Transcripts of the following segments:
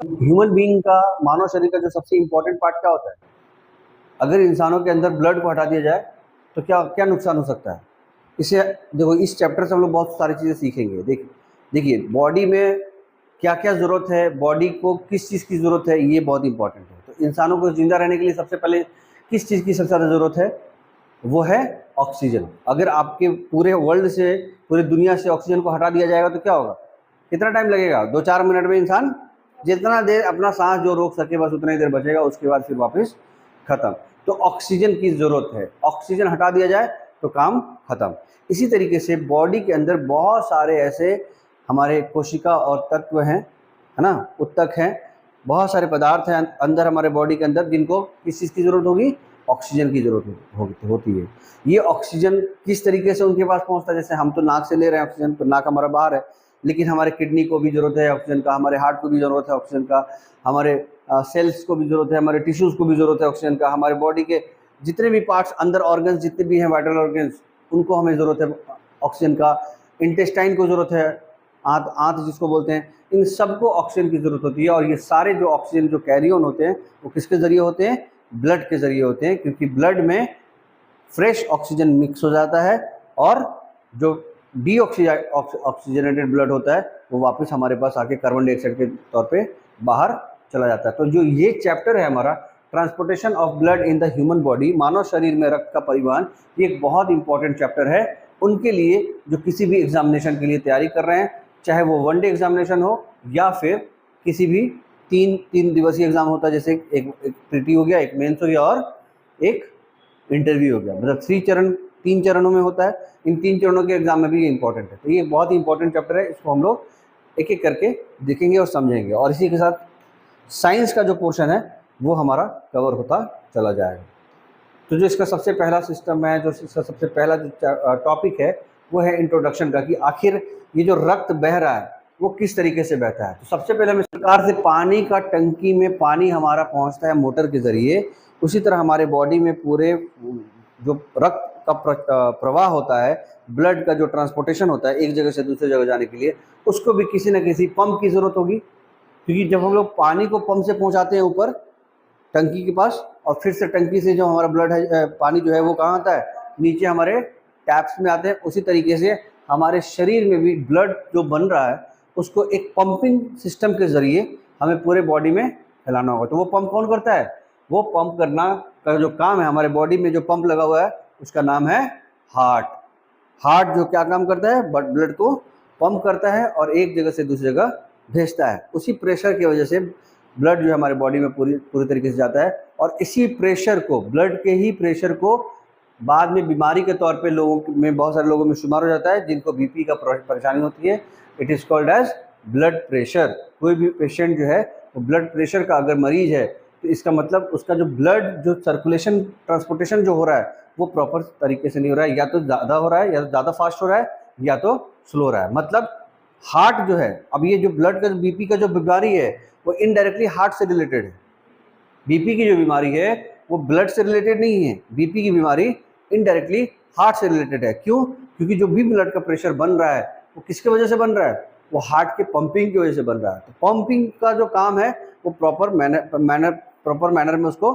Human being का, मानव शरीर का जो सबसे इम्पोर्टेंट पार्ट क्या होता है? अगर इंसानों के अंदर ब्लड को हटा दिया जाए तो क्या क्या नुकसान हो सकता है? इसे देखो, इस चैप्टर से हम लोग बहुत सारी चीज़ें सीखेंगे। देखिए बॉडी में क्या क्या ज़रूरत है, बॉडी को किस चीज़ की ज़रूरत है, ये बहुत इंपॉर्टेंट है। तो इंसानों को जिंदा रहने के लिए सबसे पहले किस चीज़ की सबसे ज़्यादा ज़रूरत है? वो है ऑक्सीजन। अगर आपके पूरे वर्ल्ड से, पूरी दुनिया से ऑक्सीजन को हटा दिया जाएगा तो क्या होगा? कितना टाइम लगेगा? 2-4 मिनट में इंसान जितना देर अपना सांस जो रोक सके बस उतना ही देर बचेगा, उसके बाद फिर वापस खत्म। तो ऑक्सीजन की ज़रूरत है, ऑक्सीजन हटा दिया जाए तो काम खत्म। इसी तरीके से बॉडी के अंदर बहुत सारे ऐसे हमारे कोशिका और तत्व हैं, है ना, उत्तक हैं, बहुत सारे पदार्थ हैं अंदर हमारे बॉडी के अंदर जिनको किस चीज़ की ज़रूरत होगी? ऑक्सीजन की ज़रूरत होती है। ये ऑक्सीजन किस तरीके से उनके पास पहुंचता है? जैसे हम तो नाक से ले रहे हैं ऑक्सीजन, तो नाक हमारा बाहर है, लेकिन हमारे किडनी को भी ज़रूरत है ऑक्सीजन का, हमारे हार्ट को भी ज़रूरत है ऑक्सीजन का, हमारे सेल्स को भी ज़रूरत है, हमारे टिश्यूज़ को भी ज़रूरत है ऑक्सीजन का, हमारे बॉडी के जितने भी पार्ट्स अंदर ऑर्गन्स जितने भी हैं, वाइटल ऑर्गन्स, उनको हमें ज़रूरत है ऑक्सीजन का। इंटेस्टाइन को ज़रूरत है, आंत आंत जिसको बोलते हैं, इन सबको ऑक्सीजन की ज़रूरत होती है। और ये सारे जो ऑक्सीजन जो कैरी ऑन होते हैं वो किसके ज़रिए होते हैं? ब्लड के ज़रिए होते हैं, क्योंकि ब्लड में फ्रेश ऑक्सीजन मिक्स हो जाता है और जो ऑक्सीजनेटेड ब्लड होता है वो वापस हमारे पास आके कार्बन डाइऑक्साइड के तौर पे बाहर चला जाता है। तो जो ये चैप्टर है हमारा, transportation of blood in the human body, मानव शरीर में रक्त का परिवहन, ये एक बहुत इंपॉर्टेंट चैप्टर है उनके लिए जो किसी भी एग्जामिनेशन के लिए तैयारी कर रहे हैं, चाहे वो वन डे एग्जामिनेशन हो या फिर किसी भी तीन दिवसीय एग्जाम होता है, जैसे एक प्रीटी हो गया, एक मेंस हो गया और एक इंटरव्यू हो गया। मतलब 3 चरणों में होता है। इन 3 चरणों के एग्जाम में भी ये इंपॉर्टेंट है। तो ये बहुत ही इंपॉर्टेंट चैप्टर है, इसको हम लोग एक एक करके देखेंगे और समझेंगे, और इसी के साथ साइंस का जो पोर्शन है वो हमारा कवर होता चला जाएगा। तो जो इसका सबसे पहला सिस्टम है, जो इसका सबसे पहला जो टॉपिक है वो है इंट्रोडक्शन का, कि आखिर ये जो रक्त बह रहा है वो किस तरीके से बहता है। तो सबसे पहले हम इस प्रकार से पानी का टंकी में पानी हमारा पहुंचता है मोटर के ज़रिए, उसी तरह हमारे बॉडी में पूरे जो रक्त का प्रवाह होता है, ब्लड का जो ट्रांसपोर्टेशन होता है एक जगह से दूसरी जगह जाने के लिए, उसको भी किसी न किसी पंप की ज़रूरत होगी। क्योंकि जब हम लोग पानी को पंप से पहुंचाते हैं ऊपर टंकी के पास, और फिर से टंकी से जो हमारा ब्लड है, पानी जो है वो कहाँ आता है? नीचे हमारे टैप्स में आते हैं। उसी तरीके से हमारे शरीर में भी ब्लड जो बन रहा है उसको एक पंपिंग सिस्टम के ज़रिए हमें पूरे बॉडी में फैलाना होगा। तो वो पंप कौन करता है? वो पंप करना का जो काम है, हमारे बॉडी में जो पंप लगा हुआ है उसका नाम है हार्ट। हार्ट जो क्या काम करता है? ब्लड को पंप करता है और एक जगह से दूसरी जगह भेजता है। उसी प्रेशर की वजह से ब्लड जो है हमारे बॉडी में पूरी तरीके से जाता है, और इसी प्रेशर को, ब्लड के ही प्रेशर को बाद में बीमारी के तौर पे लोगों में, बहुत सारे लोगों में शुमार हो जाता है जिनको बीपी का परेशानी होती है। It is called as blood pressure. कोई भी पेशेंट जो है वो ब्लड प्रेशर का अगर मरीज है तो इसका मतलब उसका जो ब्लड जो सर्कुलेशन, ट्रांसपोर्टेशन जो हो रहा है वो प्रॉपर तरीके से नहीं हो रहा है, या तो ज़्यादा हो रहा है, या तो ज़्यादा फास्ट हो रहा है, या तो स्लो हो रहा है। मतलब हार्ट जो है, अब ये जो ब्लड का बीपी का जो बीमारी है वो इनडायरेक्टली हार्ट से रिलेटेड है। बीपी की जो बीमारी है वो ब्लड से रिलेटेड नहीं है, बीपी की बीमारी इनडायरेक्टली हार्ट से रिलेटेड है। क्यों? क्योंकि जो भी ब्लड का प्रेशर बन रहा है वो किसके वजह से बन रहा है? वो हार्ट के पंपिंग की वजह से बन रहा है। तो पंपिंग का जो काम है वो प्रॉपर मैनर में उसको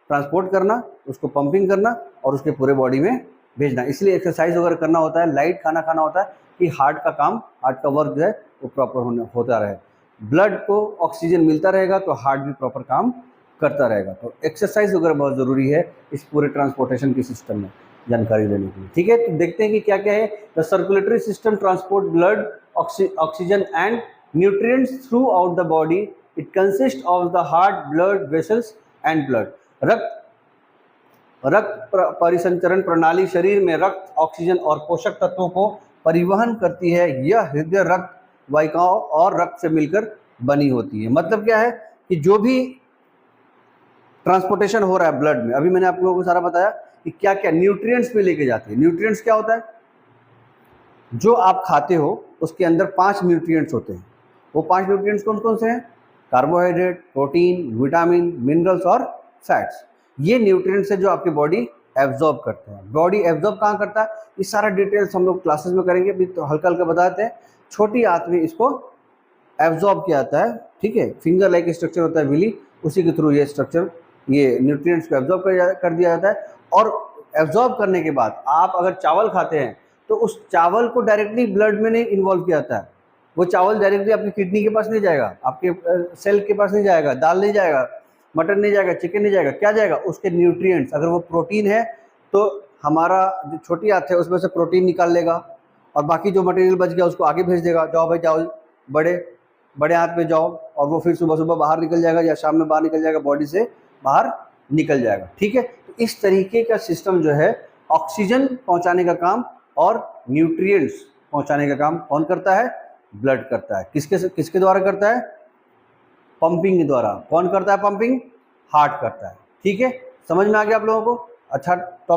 ट्रांसपोर्ट करना, उसको पंपिंग करना और उसके पूरे बॉडी में भेजना। इसलिए एक्सरसाइज वगैरह करना होता है, लाइट खाना खाना होता है, कि हार्ट का काम, हार्ट का वर्क जो है वो प्रॉपर होता रहे। ब्लड को ऑक्सीजन मिलता रहेगा तो हार्ट भी प्रॉपर काम करता रहेगा। तो एक्सरसाइज वगैरह बहुत ज़रूरी है इस पूरे ट्रांसपोर्टेशन के सिस्टम में जानकारी लेने के लिए। ठीक है, तो देखते हैं कि क्या क्या है। The circulatory system transport blood, oxygen and nutrients through out the body. It consist of the heart, blood vessels and blood. रक्त परिसंचरण प्रणाली शरीर में रक्त, ऑक्सीजन और पोषक तत्वों को परिवहन करती है। यह हृदय, रक्त वाहिकाओं और रक्त से मिलकर बनी होती है। मतलब क्या है कि जो भी ट्रांसपोर्टेशन हो रहा है ब्लड में, अभी मैंने आप लोगों को सारा बताया कि क्या क्या न्यूट्रिएंट्स पे लेके जाती है। न्यूट्रिएंट्स क्या होता है? जो आप खाते हो उसके अंदर 5 न्यूट्रिएंट्स होते हैं। वो 5 न्यूट्रिएंट्स कौन कौन से हैं? कार्बोहाइड्रेट, प्रोटीन, विटामिन, मिनरल्स और फैट्स। ये न्यूट्रिएंट्स है जो आपकी बॉडी एब्जॉर्ब करते हैं। बॉडी एब्जॉर्ब कहाँ करता है? ये सारा डिटेल्स हम लोग क्लासेस में करेंगे, अभी तो हल्का हल्का बताते हैं। छोटी आंत में इसको एब्जॉर्ब किया जाता है ठीक है, फिंगर लाइक स्ट्रक्चर होता है विली, उसी के थ्रू ये स्ट्रक्चर, ये न्यूट्रिएंट्स को एब्जॉर्ब कर दिया जाता है। और एब्जॉर्ब करने के बाद आप अगर चावल खाते हैं तो उस चावल को डायरेक्टली ब्लड में नहीं इन्वॉल्व किया जाता है, वो चावल डायरेक्टली आपकी किडनी के पास नहीं जाएगा, आपके सेल के पास नहीं जाएगा, दाल नहीं जाएगा, मटन नहीं जाएगा, चिकन नहीं जाएगा, क्या जाएगा, उसके न्यूट्रिएंट्स। अगर वो प्रोटीन है तो हमारा जो छोटी हाथ है उसमें से प्रोटीन निकाल लेगा और बाकी जो मटेरियल बच गया उसको आगे भेज देगा, जाओ भाई जाओ बड़े हाथ पे जाओ, और वो फिर सुबह सुबह बाहर निकल जाएगा या शाम में बाहर निकल जाएगा, बॉडी से बाहर निकल जाएगा। ठीक है, तो इस तरीके का सिस्टम जो है ऑक्सीजन पहुंचाने का काम और न्यूट्रिएंट्स पहुंचाने का काम कौन करता है, ब्लड करता है। किसके द्वारा करता है, पंपिंग के द्वारा। कौन करता है पंपिंग, हार्ट करता है। ठीक है, समझ में आ गया आप लोगों को, अच्छा टॉपिक।